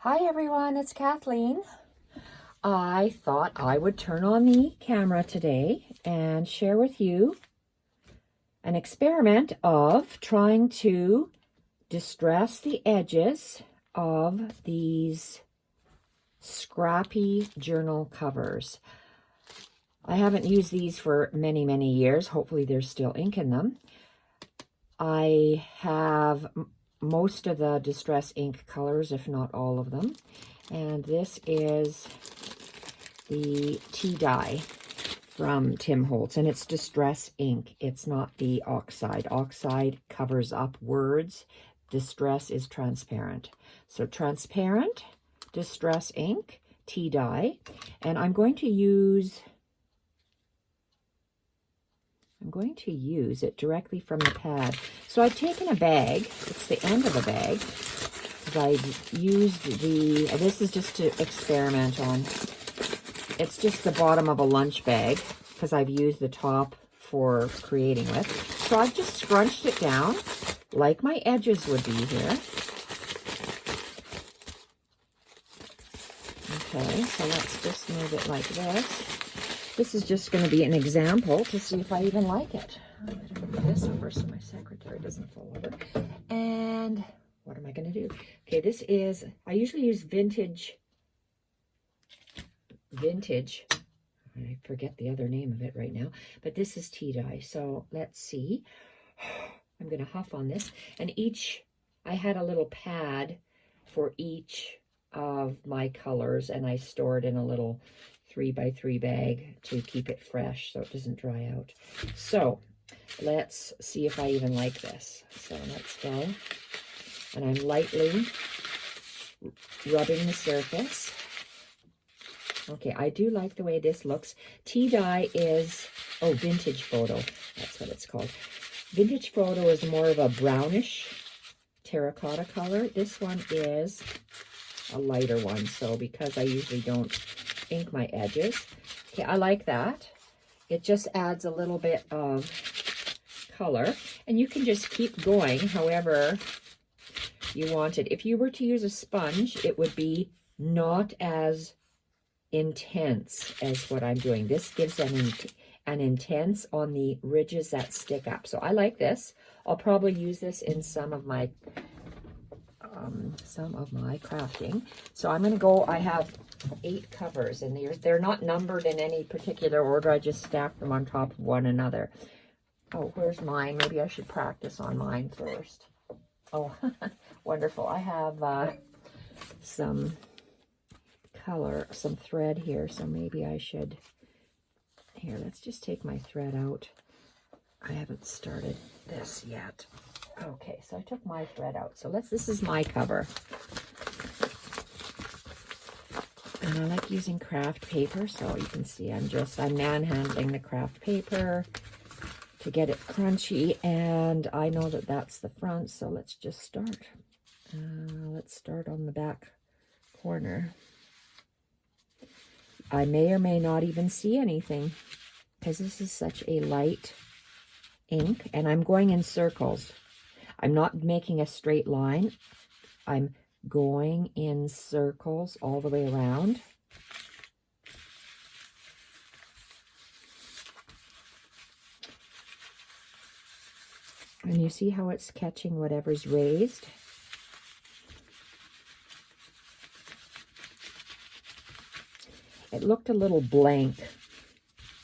Hi everyone, it's Kathleen. I thought I would turn on the camera today and share with you an experiment of trying to distress the edges of these Scrappy journal covers. I haven't used these for many years. Hopefully there's still ink in them. I have most of the Distress ink colors, if not all of them. And this is the tea dye from Tim Holtz, and it's Distress ink. It's not the Oxide. Oxide covers up words. Distress is transparent. So transparent Distress ink, tea dye, and I'm going to use it directly from the pad. So I've taken a bag. It's the end of a bag. I've used this is just to experiment on. It's just the bottom of a lunch bag because I've used the top for creating with. So I've just scrunched it down like my edges would be here. Okay, so let's just move it like this. This is just going to be an example to see if I even like it. I'm going to move this over so my secretary doesn't fall over. And what am I going to do? Okay, this is, I usually use vintage, I forget the other name of it right now, but this is tea dye. So let's see. I'm going to huff on this. And I had a little pad for each of my colors, and I stored in a little 3x3 bag to keep it fresh so it doesn't dry out. So let's see if I even like this. So let's go. And I'm lightly rubbing the surface. Okay, I do like the way this looks. Tea dye is, Vintage Photo. That's what it's called. Vintage Photo is more of a brownish terracotta color. This one is a lighter one. So because I usually don't ink my edges. Okay, I like that. It just adds a little bit of color, and you can just keep going however you want it. If you were to use a sponge, it would be not as intense as what I'm doing. This gives an intense on the ridges that stick up. So I like this. I'll probably use this in some of my crafting. So I'm going to go, I have 8 covers, and they're not numbered in any particular order. I just stacked them on top of one another. Oh, where's mine? Maybe I should practice on mine first. Oh, wonderful. I have some thread here, so maybe I should, here, let's just take my thread out. I haven't started this yet. Okay, so I took my thread out. So this is my cover. And I like using craft paper, so you can see I'm manhandling the craft paper to get it crunchy, and I know that that's the front, so let's just start. Let's start on the back corner. I may or may not even see anything because this is such a light ink, and I'm going in circles. I'm not making a straight line. I'm going in circles all the way around. And you see how it's catching whatever's raised? It looked a little blank,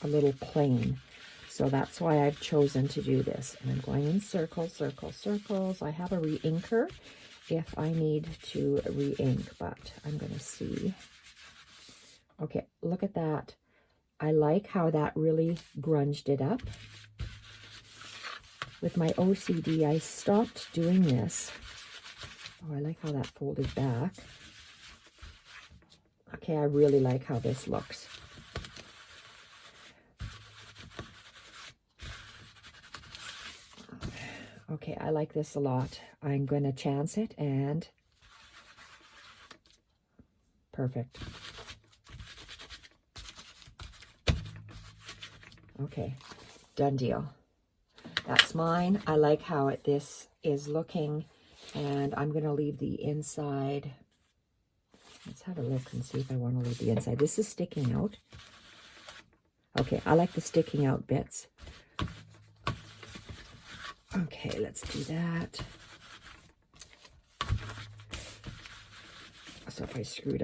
a little plain. So that's why I've chosen to do this. And I'm going in circles, circles, circles. I have a re-inker if I need to re-ink, but I'm going to see. Okay, look at that. I like how that really grunged it up. With my OCD, I stopped doing this. Oh, I like how that folded back. Okay, I really like how this looks. Okay, I like this a lot. I'm going to chance it, and perfect. Okay, done deal. That's mine. I like how this is looking, and I'm going to leave the inside Let's have a look and see if I want to leave the inside. This is sticking out. Okay, I like the sticking out bits. Okay, let's do that. So if I screwed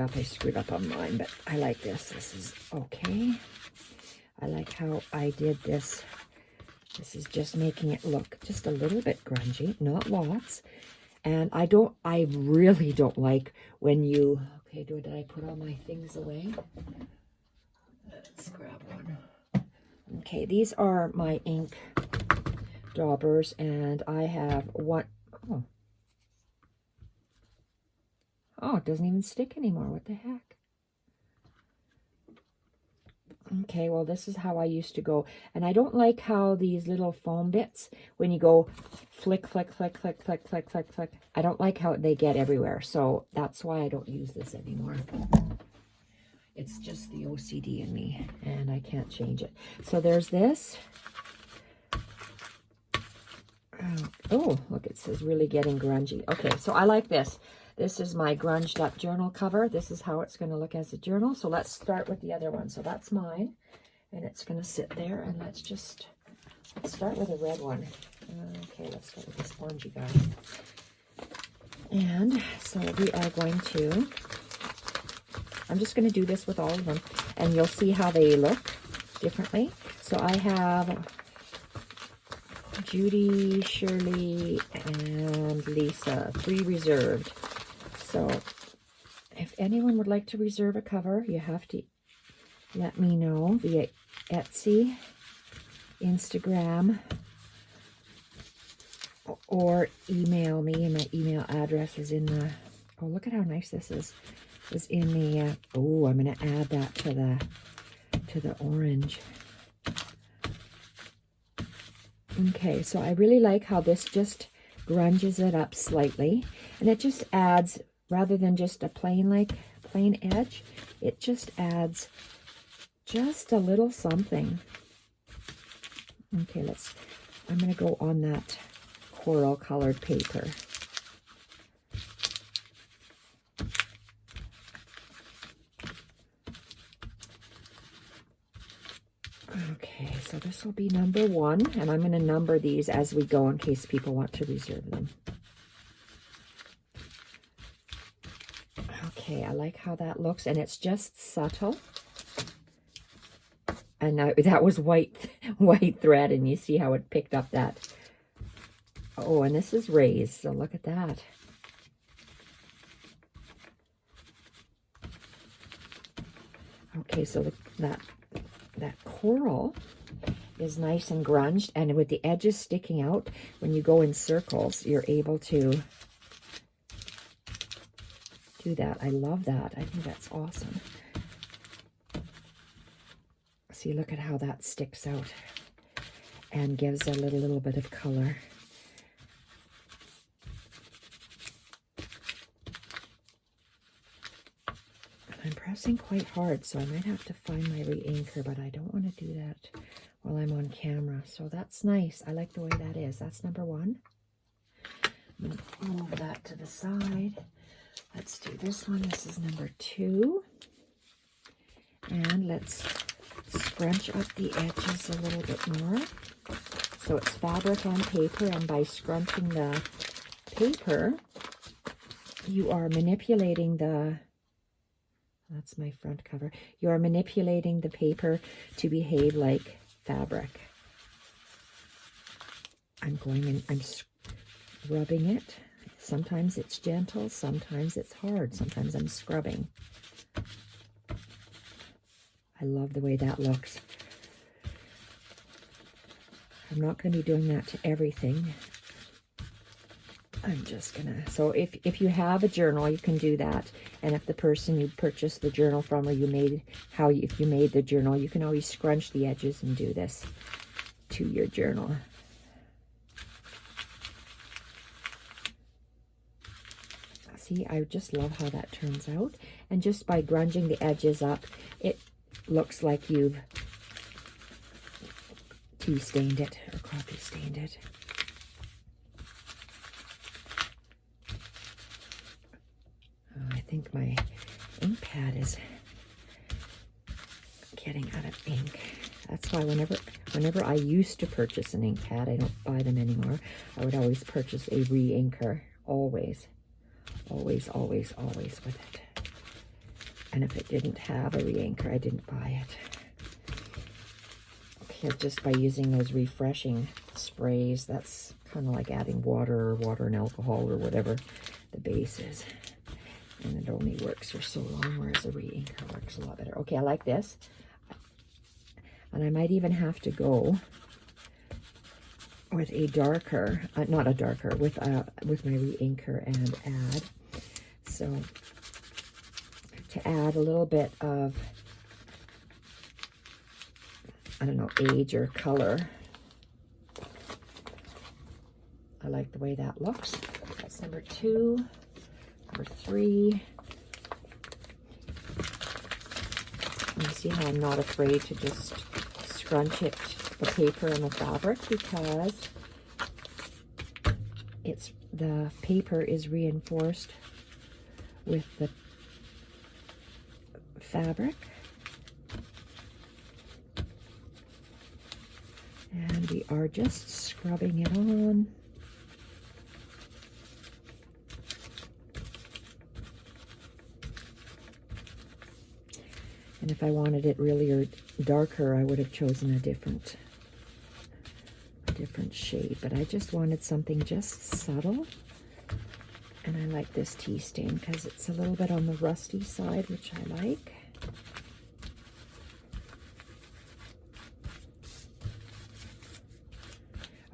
up on mine, but I like this. This is okay. I like how I did this. This is just making it look just a little bit grungy, not lots. And I really don't like when you, okay, did I put all my things away? Let's grab one. Okay, these are my ink daubers, and I have one, oh, it doesn't even stick anymore. What the heck? Okay, well, this is how I used to go. And I don't like how these little foam bits, when you go flick, flick, flick, flick, flick, flick, flick, flick, I don't like how they get everywhere. So that's why I don't use this anymore. It's just the OCD in me, and I can't change it. So there's this. Oh, look, it says really getting grungy. Okay, so I like this. This is my grunged up journal cover. This is how it's going to look as a journal. So let's start with the other one. So that's mine, and it's going to sit there. And let's start with a red one. Okay, let's start with this orangey guy. And so we are going to, I'm just going to do this with all of them, and you'll see how they look differently. So I have Judy, Shirley, and Lisa, 3 reserved. So if anyone would like to reserve a cover, you have to let me know via Etsy, Instagram, or email me. And my email address is in the, oh, look at how nice this is. Is in the, oh, I'm going to add that to the orange. Okay, so I really like how this just grunges it up slightly, and it just adds, rather than just a plain edge, it just adds just a little something. Okay, I'm going to go on that coral colored paper. Okay, so this will be number 1, and I'm going to number these as we go in case people want to reserve them. Okay, I like how that looks, and it's just subtle. And now that was white thread, and you see how it picked up that. Oh, and this is raised, so look at that. Okay, so that coral is nice and grunged, and with the edges sticking out, when you go in circles, you're able to do that. I love that. I think that's awesome. See, look at how that sticks out and gives a little bit of color. I'm pressing quite hard, so I might have to find my re-inker, but I don't want to do that while I'm on camera. So that's nice. I like the way that is. That's number 1. I'm going to move that to the side. Let's do this one. This is number 2. And let's scrunch up the edges a little bit more. So it's fabric on paper, and by scrunching the paper, you are manipulating the, that's my front cover, you are manipulating the paper to behave like fabric. I'm going and I'm rubbing it. Sometimes it's gentle, sometimes it's hard, sometimes I'm scrubbing. I love the way that looks. I'm not going to be doing that to everything. I'm just gonna, so if you have a journal, you can do that. And if the person you purchased the journal from, or if you made the journal, you can always scrunch the edges and do this to your journal. See, I just love how that turns out. And just by grunging the edges up, it looks like you've tea stained it or coffee stained it. I think my ink pad is getting out of ink. That's why whenever I used to purchase an ink pad, I don't buy them anymore, I would always purchase a re-inker. Always. Always, always, always with it. And if it didn't have a re-inker, I didn't buy it. Okay, just by using those refreshing sprays, that's kind of like adding water and alcohol or whatever the base is. And it only works for so long, whereas a re-inker works a lot better. Okay, I like this. And I might even have to go with a darker, not a darker, with my re-inker and add. So to add a little bit of, I don't know, age or color. I like the way that looks. That's number 2. Number 3. You see how I'm not afraid to just scrunch it, the paper and the fabric, because the paper is reinforced with the fabric. And we are just scrubbing it on. And if I wanted it really darker, I would have chosen a different shade. But I just wanted something just subtle. And I like this tea stain because it's a little bit on the rusty side, which I like.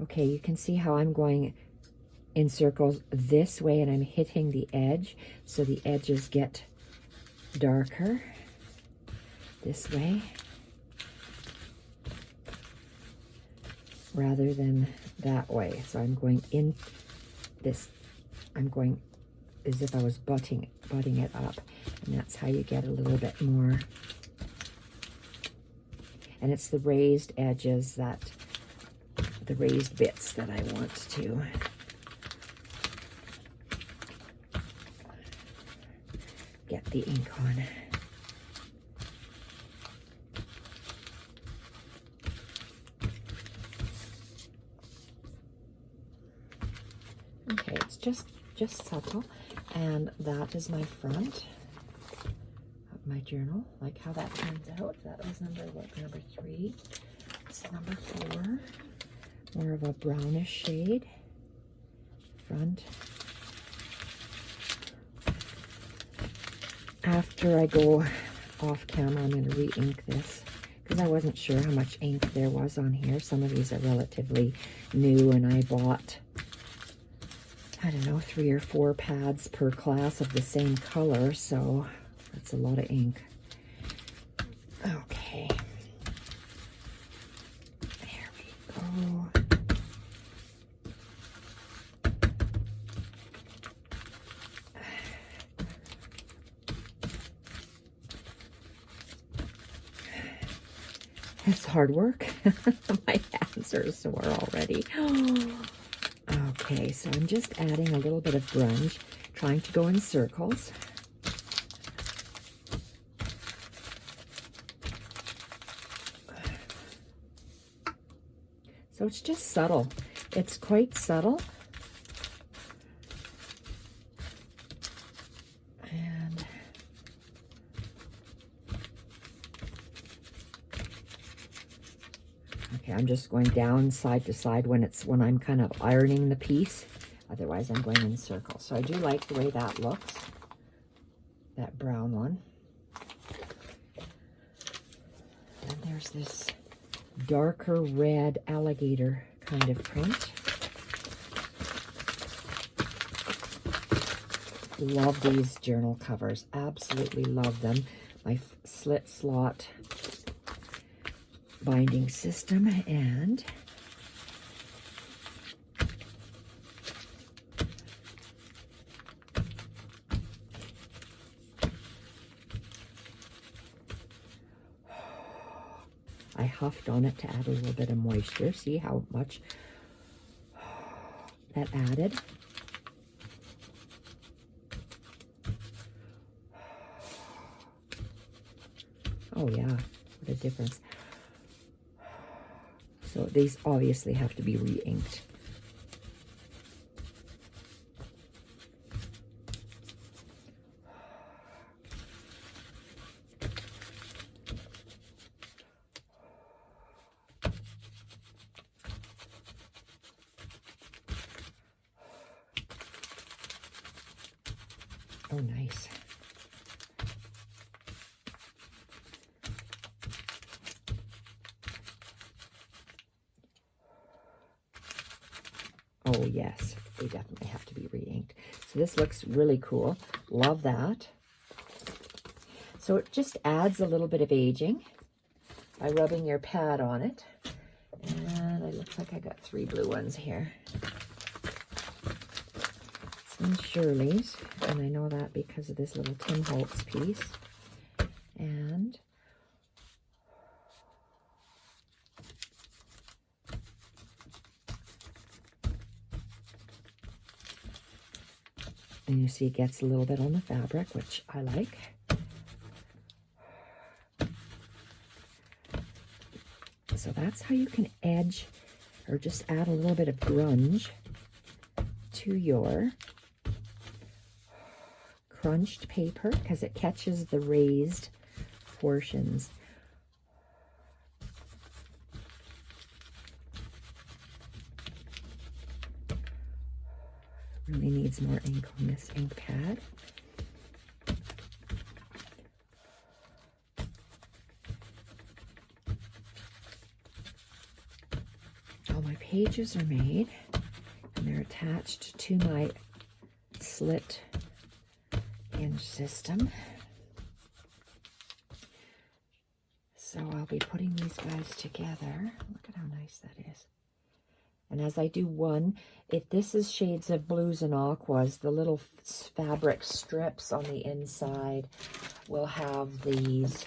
Okay, you can see how I'm going in circles this way, and I'm hitting the edge, so the edges get darker this way rather than that way. So I'm going in this, I'm going as if I was butting it up, and that's how you get a little bit more. And it's the raised edges, the raised bits that I want to get the ink on. Okay, it's just subtle, and that is my front of my journal. Like how that turns out. That was number 3. This is number 4. More of a brownish shade. Front. After I go off camera, I'm going to re-ink this because I wasn't sure how much ink there was on here. Some of these are relatively new, and I bought, I don't know, 3 or 4 pads per class of the same color, so that's a lot of ink. Okay. There we go. It's hard work. My hands are sore already. Okay, so I'm just adding a little bit of grunge, trying to go in circles. So it's just subtle. It's quite subtle. And okay, I'm just going down side to side when I'm kind of ironing the piece. Otherwise, I'm going in circles. So I do like the way that looks, that brown one. And there's this darker red alligator kind of print. Love these journal covers. Absolutely love them. My slit slot binding system, and I huffed on it to add a little bit of moisture. See how much that added? Oh yeah, what a difference. So these obviously have to be re-inked. Oh, nice. Oh, yes, they definitely have to be re-inked. So this looks really cool. Love that. So it just adds a little bit of aging by rubbing your pad on it. And it looks like I got 3 blue ones here. Some Shirley's, and I know that because of this little Tim Holtz piece. And you see it gets a little bit on the fabric, which I like. So that's how you can edge or just add a little bit of grunge to your crunched paper, because it catches the raised portions. Really needs more ink on this ink pad. All my pages are made, and they're attached to my slit hinge system. So I'll be putting these guys together. Look at how nice that is. And as I do one, if this is shades of blues and aquas, the little fabric strips on the inside will have these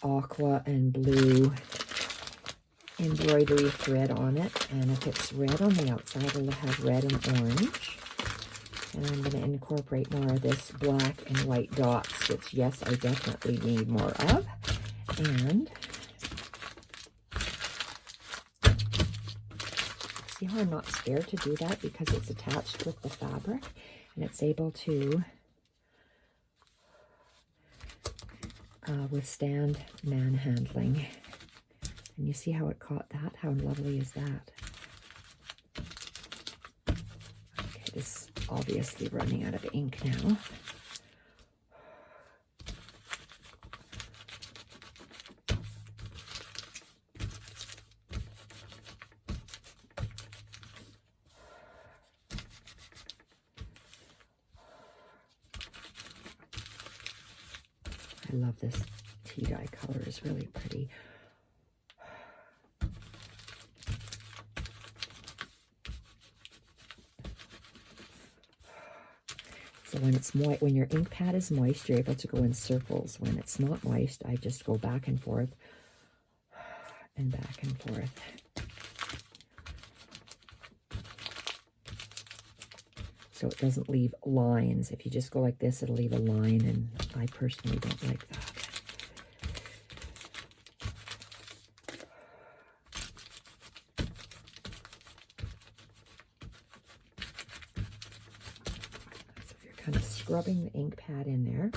aqua and blue embroidery thread on it. And if it's red on the outside, it'll have red and orange. And I'm going to incorporate more of this black and white dots, which, yes, I definitely need more of. And see how I'm not scared to do that because it's attached with the fabric and it's able to withstand manhandling. And you see how it caught that? How lovely is that? Okay, this is obviously running out of ink now. I love this tea dye color, it's really pretty. So when it's moist, when your ink pad is moist, you're able to go in circles. When it's not moist, I just go back and forth and back and forth. So it doesn't leave lines. If you just go like this, it'll leave a line, and I personally don't like that. So you're kind of scrubbing the ink pad in there.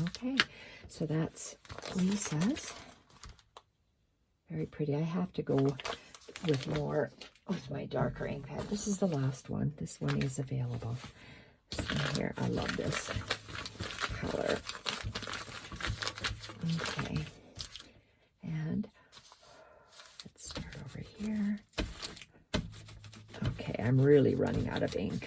Okay, so that's Lisa's. Very pretty. I have to go with more with my darker ink pad. This is the last one. This one is available. This one here, I love this color. Okay, and let's start over here. Okay, I'm really running out of ink.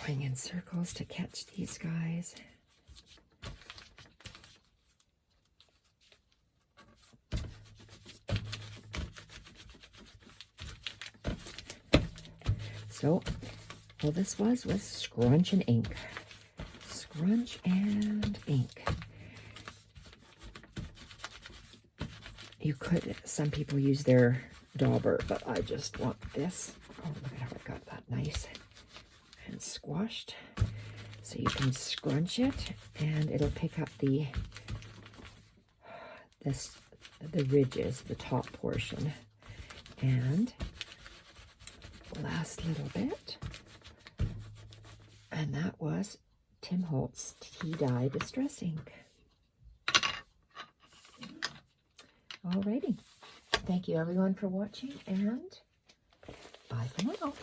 Going in circles to catch these guys. So, all this was scrunch and ink. Scrunch and ink. You could, some people use their dauber, but I just want this. Oh, look at how I got that nice and isn't squashed. So you can scrunch it and it'll pick up the ridges, the top portion. And last little bit. And that was Tim Holtz Tea Dye Distress Ink. Alrighty. Thank you everyone for watching, and bye for now.